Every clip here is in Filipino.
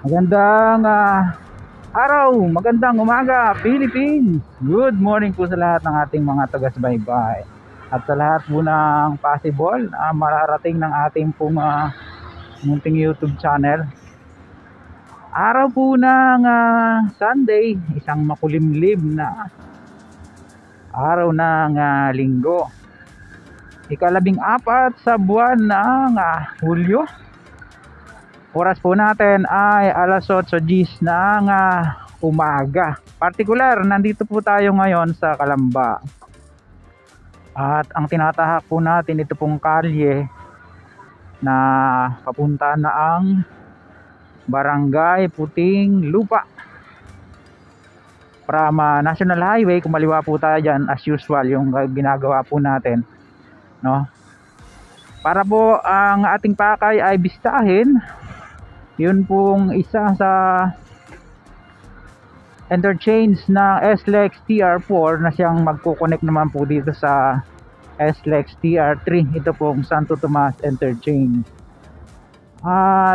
Magandang araw, magandang umaga, Philippines! Good morning po sa lahat ng ating mga taga-subaybay. At sa lahat po ng possible mararating ng ating pong munting YouTube channel. Araw po ng Sunday, isang makulimlim na araw ng linggo. Ika-14 sa buwan ng Hulyo. Oras po natin ay alas 8:10 ng umaga. Partikular, nandito po tayo ngayon sa Calamba. At ang tinatahak po natin ito pong kalye na papunta na ang Barangay Puting Lupa. From National Highway, kumaliwa po tayo dyan as usual yung ginagawa po natin, no? Para po ang ating pakay ay bistahin. Yun pong isa sa interchange ng SLEX TR4 na siyang magkukonek naman po dito sa SLEX TR3. Ito pong Santo Tomas interchange.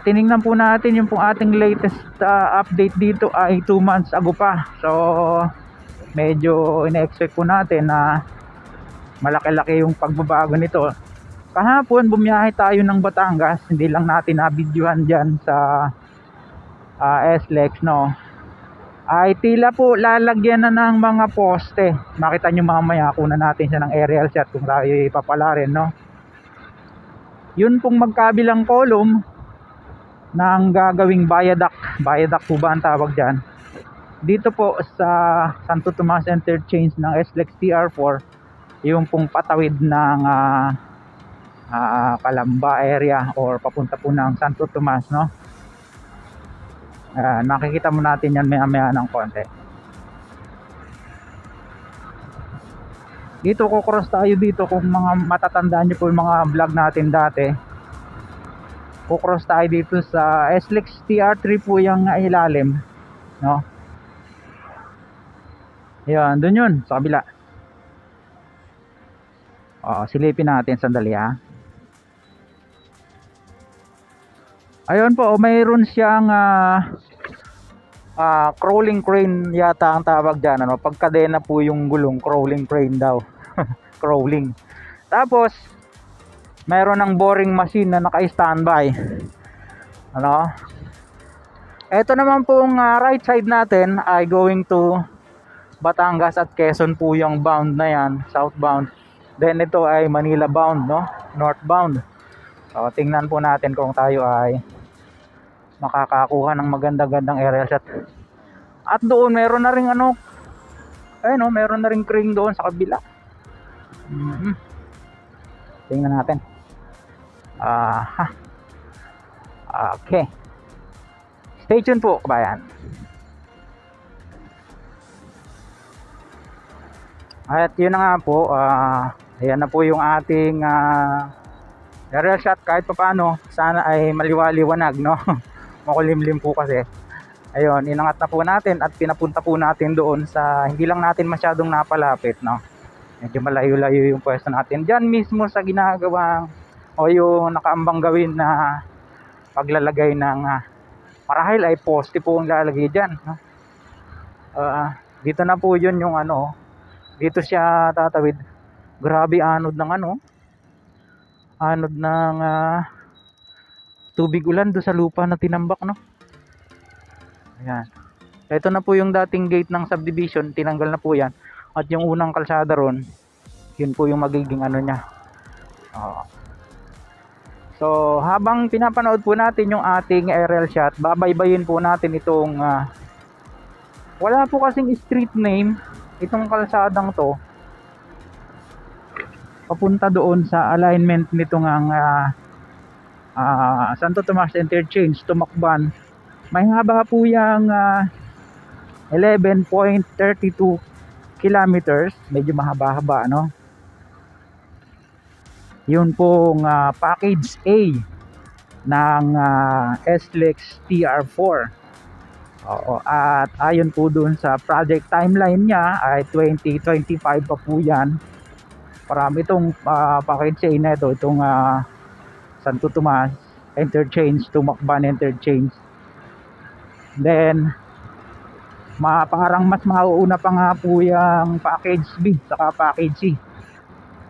Tiningnan po natin yung pong ating latest update dito ay 2 months ago pa. So medyo ina-expect po natin na malaki-laki yung pagbabago nito. Kahapon bumiyahe tayo ng Batangas, hindi lang natin na-videohan dyan sa SLEX, no? Ay tila po lalagyan na ng mga poste. Makita nyo mamaya, kunan natin siya ng aerial shot kung tayo ipapalarin, no? Yun pong magkabilang column ng gagawing viaduct po ba ang tawag dyan, dito po sa Santo Tomas interchange ng SLEX TR4, yung pong patawid ng Calamba area or papunta po ng Santo Tomas, no? Nakikita mo natin yan maya ng konti. Dito cross tayo dito, kung mga matatandaan nyo po yung mga vlog natin dati, cross tayo dito sa SLEX TR3 po yung ilalim, no? Yan, dun yun sa kabila. Silipin natin sandali ha. Ayun po, mayroon siyang crawling crane yata ang tawag dyan, ano? Pagkadena po yung gulong, crawling crane daw. Crawling. Tapos mayroon ng boring machine na naka-standby, ano? Ito naman pong right side natin ay going to Batangas at Quezon po yung bound na yan, southbound. Then ito ay Manila bound, no? Northbound. So tingnan po natin kung tayo ay makakakuha ng maganda-gandang aerial shot. At doon meron na ring ano, ayun, no? Meron na ring crane doon sa kabila. Tingnan natin. Okay. Stay tuned po, kabayan. At yun na nga po, ayan na po yung ating aerial shot. Kahit pa paano, sana ay maliwaliwanag, no? Makulimlim po kasi. Ayun, inangat na po natin at pinapunta po natin doon sa hindi lang natin masyadong napalapit, no? Medyo malayo-layo yung pwesto natin. Diyan mismo sa ginagawang o yung nakaambang gawin na paglalagay ng marahil ay poste po ang lalagay dyan, no? Dito na po yun yung ano, dito siya tatawid. Grabe anod ng ano, anod ng tubig ulan do sa lupa na tinambak, no? Ayan. Ito na po yung dating gate ng subdivision, tinanggal na po yan. At yung unang kalsada ron, yun po yung magiging ano niya. So habang pinapanood po natin yung ating aerial shot, babaybayin po natin itong wala po kasing street name itong kalsadang to papunta doon sa alignment nitong ang Santo Tomas interchange to Macban. May haba po yung 11.32 kilometers, medyo mahaba-haba, no? Yun pong package A ng SLEX TR4. At ayon po dun sa project timeline niya ay 2025 pa po yan. Parami itong package A na ito, itong Santo Tomas interchange to Macban interchange. Then parang mas mauuna pa nga po yung package B saka package C,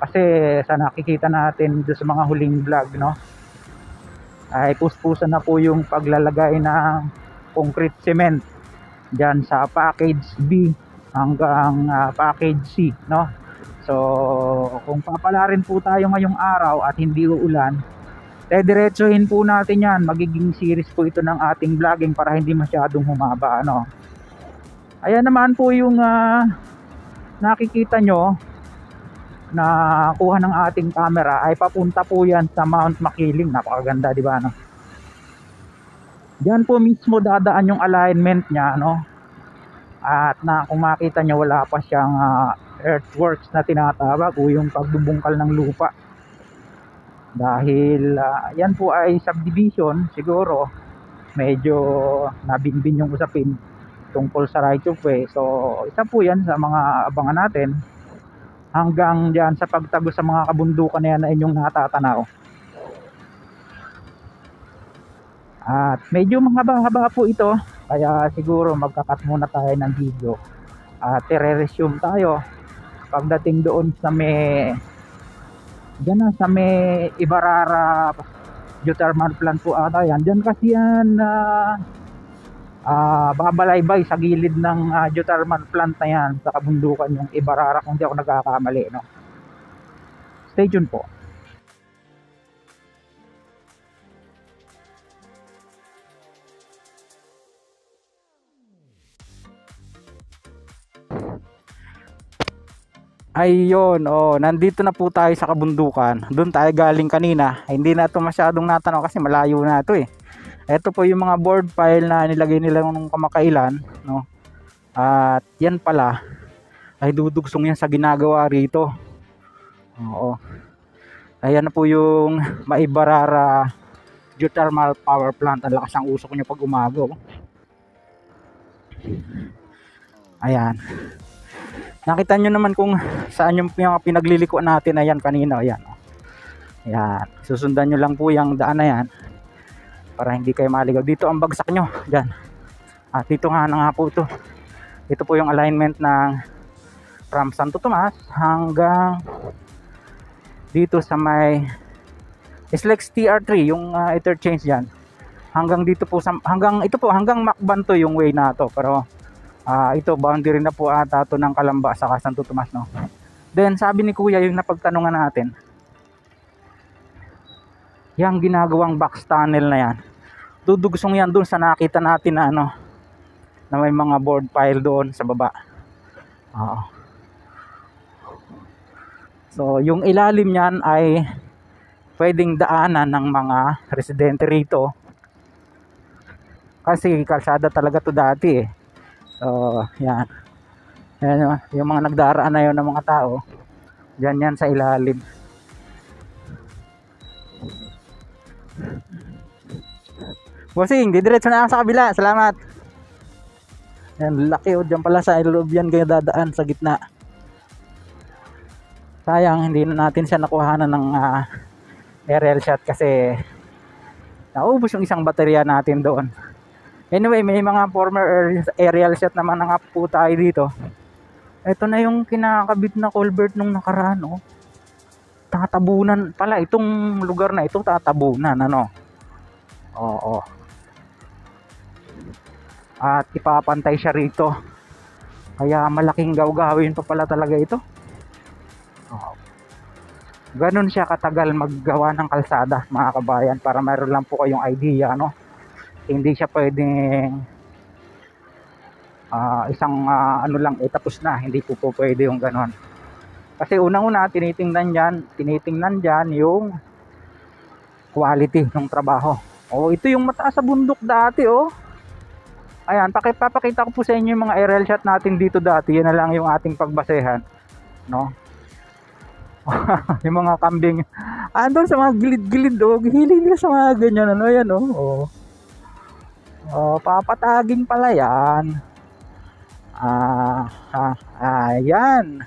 kasi sa nakikita natin doon sa mga huling vlog, no, ay puspusan na po yung paglalagay ng concrete cement dyan sa package B hanggang package C, no. So kung papalarin po tayo ngayong araw at hindi uulan, diretsuhin po natin yan. Magiging series po ito ng ating vlogging para hindi masyadong humaba, ano. Ayan naman po yung nakikita nyo na kuha ng ating camera, ay papunta po yan sa Mount Makiling. Napakaganda, di ba, no? Diyan po mismo dadaan yung alignment niya, no? At kung makita nyo, wala pa siyang earthworks na tinatawag o yung pagbubungkal ng lupa, dahil yan po ay subdivision. Siguro medyo nabinbin yung usapin tungkol sa right of way. So isa po yan sa mga abangan natin hanggang dyan sa pagtago sa mga kabundukan na yan na inyong natatanaw. At medyo mahaba-haba po ito, kaya siguro magkakat muna tayo ng video at i-resume tayo pagdating doon sa dyan sa may Ibarara geothermal plant po ata yan. Dyan kasi yan babalaybay sa gilid ng geothermal plant na yan sa kabundukan yung Ibarara, kung di ako nagkakamali, no? Stay tuned po. Ayun, nandito na po tayo sa kabundukan. Doon tayo galing kanina. Hindi na ito masyadong natanaw kasi malayo na ito eh. Ito po yung mga board file na nilagay nila nung kamakailan, no? At yan pala ay dudugsong yan sa ginagawa rito. Oo. Ayan na po yung Maibarara geothermal power plant. Ang lakas ang usok niya pag umaga. Ayan. Nakita nyo naman kung saan yung pinaglilikuan natin. Ayan kanina. Ayan. Ayan. Susundan nyo lang po yung daan na yan para hindi kayo maligaw. Dito ang bagsak nyo. Diyan. At dito nga na nga po ito. Ito po yung alignment ng from Santo Tomas hanggang dito sa may Islex TR3, yung interchange dyan. Hanggang dito po hanggang ito po, hanggang Macbanto yung way na to. Pero ito boundary na po ata to ng Calamba sa Santo Tomas, no. Then sabi ni Kuya, yung napagtanungan natin, yung ginagawang box tunnel na yan, dudugsong yan doon sa nakita natin na na may mga board pile doon sa baba. So yung ilalim niyan ay pwedeng daanan ng mga residente rito kasi kalsada talaga to dati eh. So yan, yung mga nagdaraan na yun ng mga tao dyan yan sa ilalim. Bossing, didiretso na ako sa kabila. Salamat. Yan, laki dyan pala sa loob yan kayo dadaan sa gitna. Sayang hindi na natin siya nakuhanan ng aerial shot kasi naubos yung isang baterya natin doon. Anyway, may mga former aerial shot naman na nga po tayo dito. Ito na yung kinakabit na culvert nung nakaraan, oh. Tatabunan pala itong lugar na ito, tatabunan, Oo. At ipapantay siya rito. Kaya malaking gawgawin pa pala talaga ito. Ganon siya katagal maggawa ng kalsada, mga kabayan, para mayroon lang po kayong idea, Hindi siya pwedeng isang lang tapos na. Hindi po pwede yung ganon. Kasi unang-una tinitingnan dyan yung quality ng trabaho. Ito yung mataas sa bundok dati, Ayan, papakita ko po sa inyo yung mga aerial shot natin dito dati. Yan na lang yung ating pagbasehan, yung mga kambing andun sa mga gilid-gilid, hihiling nila sa mga ganyan, ayan, papataging pala yan. Ayan,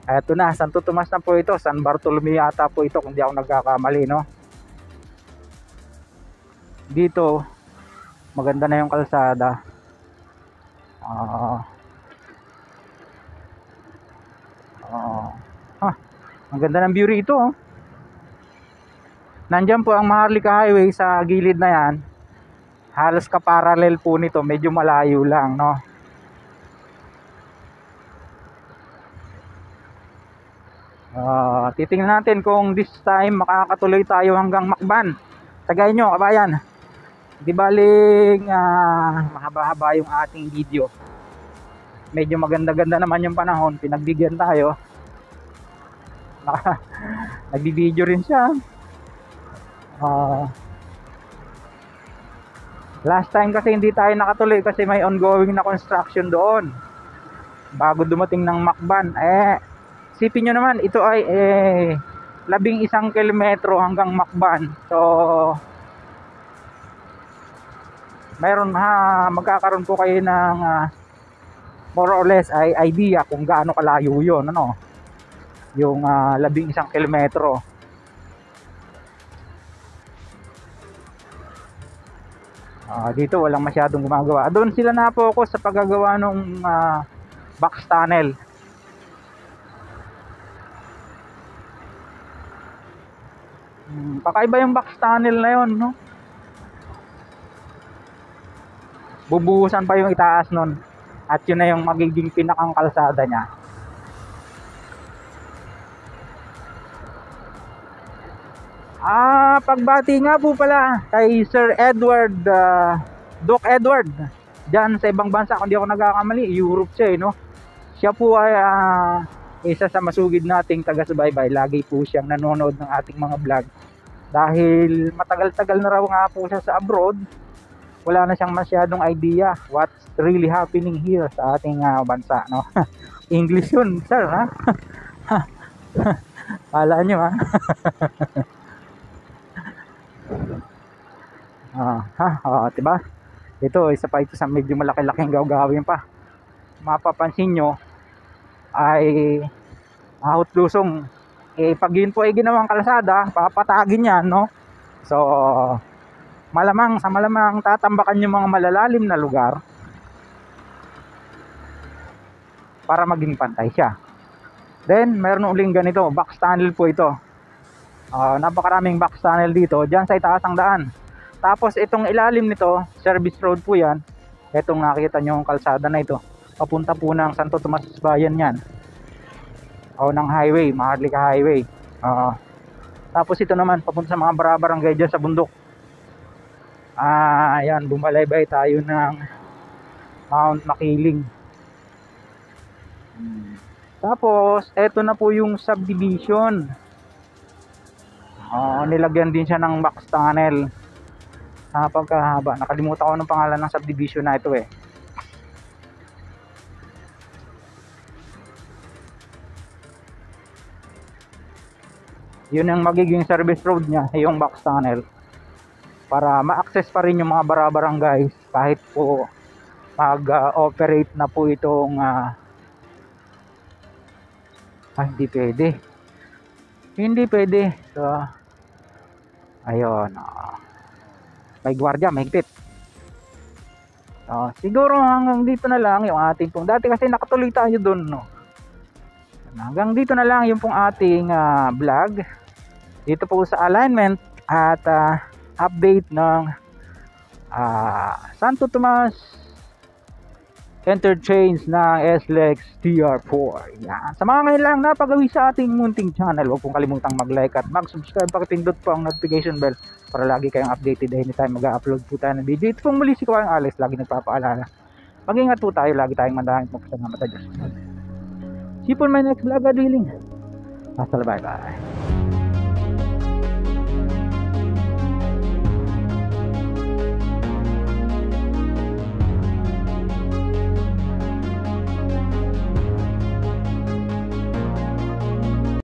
eto na, Santo Tomas na po ito. San Bartolome yata po ito kung di ako nagkakamali, Dito maganda na yung kalsada. Ah, ang ganda ng view rito, oh. Nandiyan po ang Maharlika Highway sa gilid na yan. Halos kaparallel po nito, medyo malayo lang, no. Titingnan natin kung this time makakatuloy tayo hanggang Macban. Tagay nyo, kabayan. Di baling mahaba-haba yung ating video. Medyo maganda-ganda naman yung panahon, pinagbigyan tayo. Nagbibideo rin siya. Last time kasi hindi tayo nakatuloy kasi may ongoing na construction doon bago dumating ng Macban. Isipin nyo naman, ito ay 11 kilometro hanggang Macban. So magkakaroon po kayo ng more or less ay idea kung gaano kalayo yun, ano, yung 11 kilometro. Dito walang masyadong gumagawa. Doon sila na-focus sa paggagawa ng box tunnel. Kakaiba yung box tunnel na yun, no? Bubuhusan pa yung itaas nun. At yun na yung magiging pinakang kalsada niya. Pagbati nga po pala kay Sir Edward, Doc Edward, dyan sa ibang bansa, kung di ako nagkakamali, Europe siya, no? Siya po ay isa sa masugid nating taga-subaybay. Lagi po siyang nanonood ng ating mga vlog. Dahil matagal-tagal na raw nga po siya sa abroad, wala na siyang masyadong idea what's really happening here sa ating bansa, no? English yun, sir, ha? Kala nyo, ha? Diba? Ito, isa pa ito sa medyo malaki-laking gawin pa. Mapapansin nyo ay ahot lusong. Pag yun po ay ginawang kalsada, papatagin yan, no? So malamang tatambakan yung mga malalalim na lugar para maging pantay siya. Then meron uling ganito, box tunnel po ito. Napakaraming box tunnel dito, dyan sa itaas ng daan. Tapos itong ilalim nito, service road po yan. Itong nakikita nyo yung kalsada na ito, papunta po ng Santo Tomas Bayan yan, o ng highway, Maharlika Highway. Tapos ito naman papunta sa mga barangay dyan sa bundok. Ayan, bumalaybay tayo ng Mount Makiling. Tapos eto na po yung subdivision. Nilagyan din siya ng box tunnel. Pagkahaba, nakalimutan ko ng pangalan ng subdivision na ito, Yun ang magiging service road niya, yung box tunnel, para ma-access pa rin yung mga barabarangay kahit po mag-operate na po itong hindi pwede. So ayun, may gwardiya, mahigpit. Siguro hanggang dito na lang yung ating pong, dati kasi nakatuloy tayo doon, no? Hanggang dito na lang yung pong ating vlog dito po sa alignment at update ng Santo Tomas interchange ng SLEX TR4. Yan. Sa mga ngayon lang napagawi sa ating munting channel, huwag pong kalimutang mag-like at mag-subscribe, pakipindot po ang notification bell para lagi kayong updated anytime mag-upload po tayo ng video. Ito pong muli si Kuya Alex, lagi nagpapaalala, mag-ingat po tayo, lagi tayong mandahang magpasalamat sa Diyos. See you for my next vlog, God willing. Hasta la, bye bye.